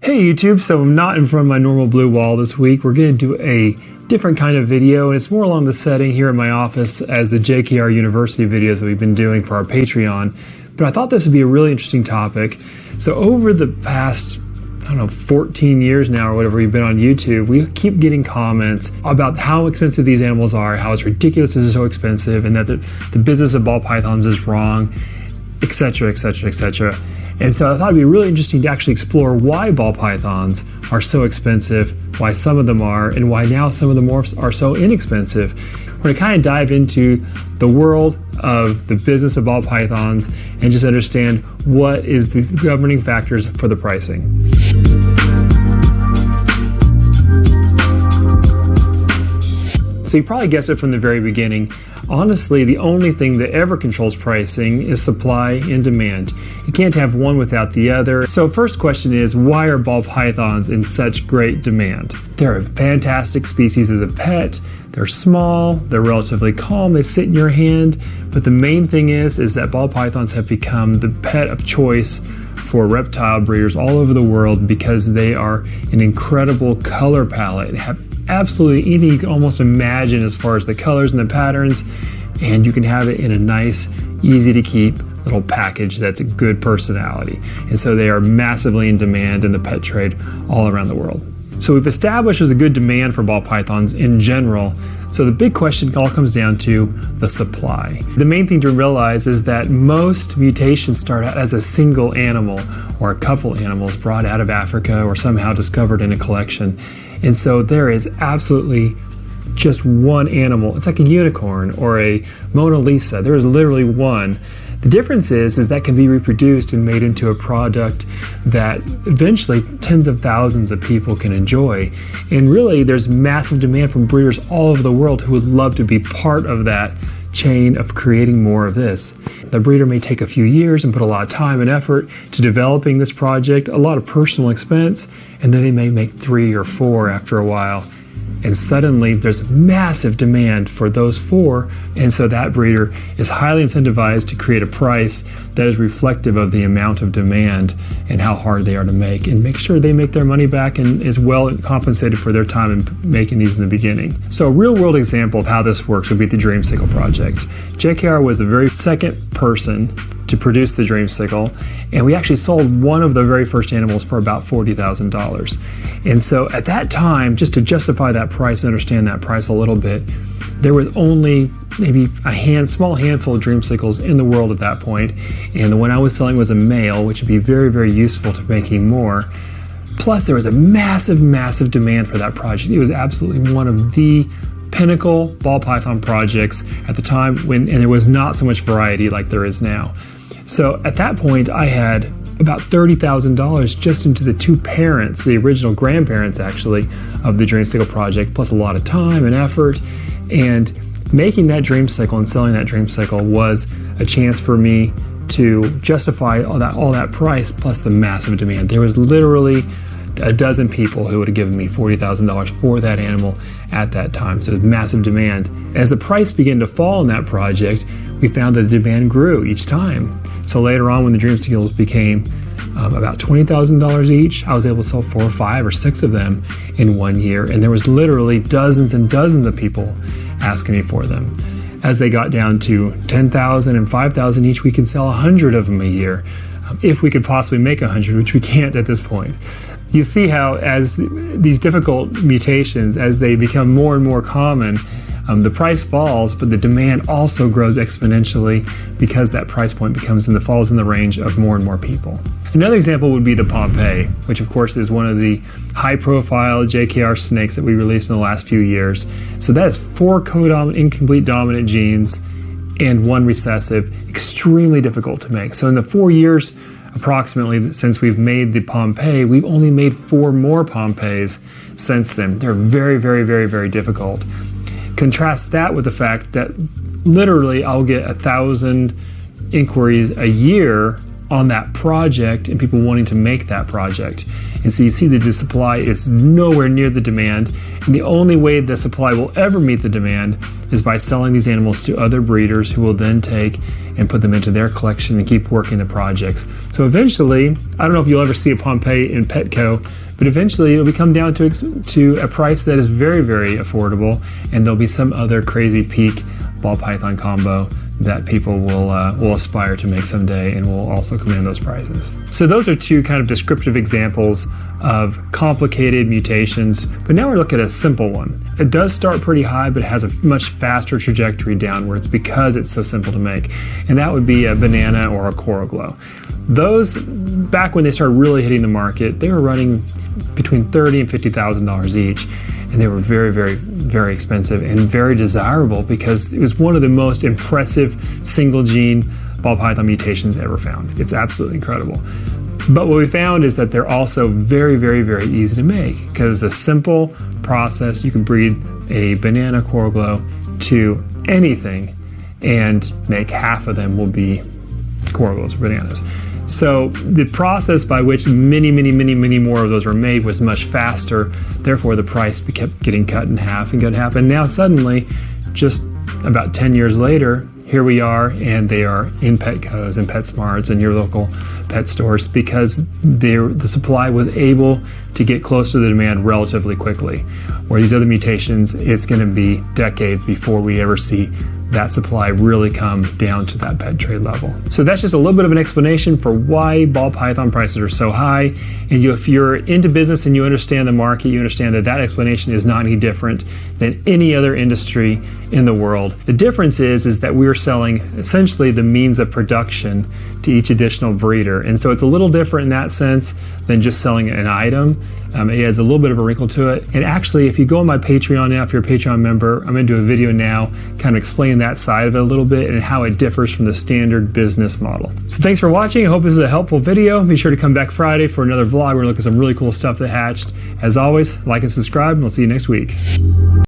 Hey YouTube, so I'm not in front of my normal blue wall this week. We're going to do a different kind of video, and it's more along the setting here in my office as the JKR University videos that we've been doing for our Patreon. But I thought this would be a really interesting topic. So over the past, 14 years now or whatever we've been on YouTube, we keep getting comments about how expensive these animals are, how it's ridiculous this is so expensive, and that the business of ball pythons is wrong, etc., etc., etc. And so I thought it'd be really interesting to actually explore why ball pythons are so expensive, why some of them are, and why now some of the morphs are so inexpensive. We're going to kind of dive into the world of the business of ball pythons and just understand what is the governing factors for the pricing. So you probably guessed it from the very beginning. Honestly, the only thing that ever controls pricing is supply and demand. You can't have one without the other. So first question is, why are ball pythons in such great demand? They're a fantastic species as a pet. They're small, they're relatively calm, they sit in your hand. But the main thing is that ball pythons have become the pet of choice for reptile breeders all over the world because they are an incredible color palette and have absolutely anything you can almost imagine as far as the colors and the patterns, and you can have it in a nice, easy to keep little package that's a good personality. And so they are massively in demand in the pet trade all around the world. So we've established there's a good demand for ball pythons in general. So the big question all comes down to the supply. The main thing to realize is that most mutations start out as a single animal or a couple animals brought out of Africa or somehow discovered in a collection. And so there is absolutely just one animal. It's like a unicorn or a Mona Lisa. There is literally one. The difference is that can be reproduced and made into a product that eventually tens of thousands of people can enjoy. And really, there's massive demand from breeders all over the world who would love to be part of that chain of creating more of this. The breeder may take a few years and put a lot of time and effort to developing this project, a lot of personal expense, and then they may make 3 or 4 after a while. And suddenly there's massive demand for those 4, and so that breeder is highly incentivized to create a price that is reflective of the amount of demand and how hard they are to make, and make sure they make their money back and is well compensated for their time in making these in the beginning. So a real world example of how this works would be the Dreamsicle project. JKR was the very second person to produce the Dreamsicle, and we actually sold one of the very first animals for about $40,000. And so at that time, just to justify that price and understand that price a little bit, there was only maybe a small handful of Dreamsicles in the world at that point, and the one I was selling was a male, which would be very, very useful to making more. Plus, there was a massive, massive demand for that project. It was absolutely one of the pinnacle ball python projects at the time and there was not so much variety like there is now. So at that point, I had about $30,000 just into the 2 parents, the original grandparents actually, of the Dreamsicle project, plus a lot of time and effort. And making that Dreamsicle and selling that Dreamsicle was a chance for me to justify all that price plus the massive demand. There was literally a dozen people who would have given me $40,000 for that animal at that time. So it was massive demand. As the price began to fall in that project, we found that the demand grew each time. So later on, when the Dreamsicles became about $20,000 each, I was able to sell 4 or 5 or 6 of them in 1 year. And there was literally dozens and dozens of people asking me for them. As they got down to 10,000 and 5,000 each, we could sell 100 of them a year. If we could possibly make 100, which we can't at this point. You see how as these difficult mutations, as they become more and more common, the price falls, but the demand also grows exponentially because that price point falls in the range of more and more people. Another example would be the Pompeii, which of course is one of the high-profile JKR snakes that we released in the last few years. So that is 4 codominant, incomplete dominant genes and 1 recessive, extremely difficult to make. So in the 4 years approximately since we've made the Pompeii, we've only made 4 more Pompeiis since then. They're very, very, very, very difficult. Contrast that with the fact that literally I'll get 1,000 inquiries a year on that project and people wanting to make that project. And so you see that the supply is nowhere near the demand, and the only way the supply will ever meet the demand is by selling these animals to other breeders who will then take and put them into their collection and keep working the projects. So eventually, I don't know if you'll ever see a Pompeii in Petco, but eventually it'll come down to a price that is very, very affordable, and there'll be some other crazy peak ball python combo that people will aspire to make someday and will also command those prices. So those are two kind of descriptive examples of complicated mutations, but now we're looking at a simple one. It does start pretty high, but it has a much faster trajectory downwards because it's so simple to make, and that would be a banana or a coral glow. Those, back when they started really hitting the market, they were running between $30,000 and $50,000 each. And they were very, very, very expensive and very desirable because it was one of the most impressive single gene ball python mutations ever found. It's absolutely incredible. But what we found is that they're also very, very, very easy to make because it's a simple process. You can breed a banana coral glow to anything and make half of them will be coral glows or bananas. So the process by which many more of those were made was much faster. Therefore, the price kept getting cut in half and cut in half. And now suddenly, just about 10 years later, here we are, and they are in Petco's and PetSmarts and your local pet stores because the supply was able to get close to the demand relatively quickly. Where these other mutations, it's going to be decades before we ever see that supply really come down to that pet trade level. So that's just a little bit of an explanation for why ball python prices are so high. And if you're into business and you understand the market, you understand that that explanation is not any different than any other industry in the world. The difference is that we're selling essentially the means of production to each additional breeder. And so it's a little different in that sense than just selling an item. It adds a little bit of a wrinkle to it. And actually, if you go on my Patreon now, if you're a Patreon member, I'm going to do a video now kind of explaining that side of it a little bit and how it differs from the standard business model. So thanks for watching. I hope this is a helpful video. Be sure to come back Friday for another vlog. We're going to look at some really cool stuff that hatched. As always, like and subscribe, and we'll see you next week.